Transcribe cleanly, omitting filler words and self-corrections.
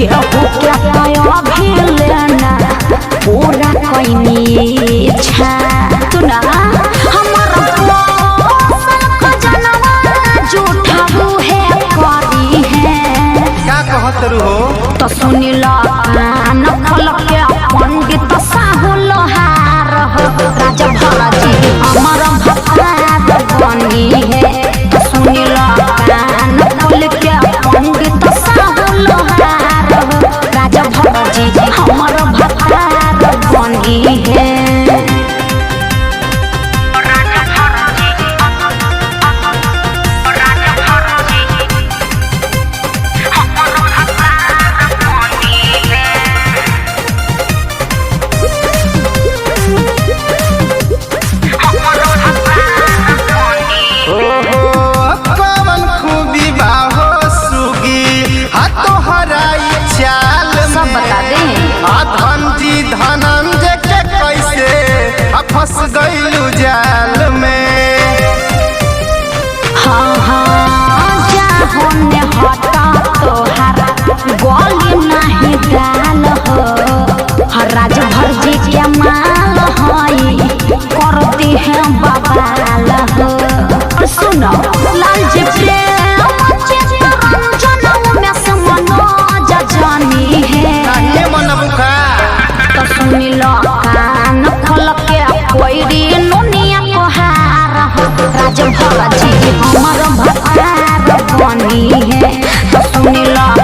केहू क्या अभी लेना पूरा कोई इच्छा सुना हमर झूठा है करी है क्या कहत हो तो सुनी लो कान खोल के पंडित साहू लोहार हो राजा भरजी हमर भक्तार बनी है तो सुनी लो कान खोल के पंडित साहू लोहार हो राजा भरजी हमर भक्तार बनी है फंस गईलू जाल में हाँ हाँ जा होने हटा तोहरा गोली नहीं डाल हो राजा भरजी के माल होई करती है बवाल हो सुनो लाल जी प्रेम चित्तरंजन में से मनोज जानी है मन बुखा तो सुनी लो कान खोल के कोई नुनिया कोहार हो राजा भरजी हमर भक्तार बनी है तो सुनी लो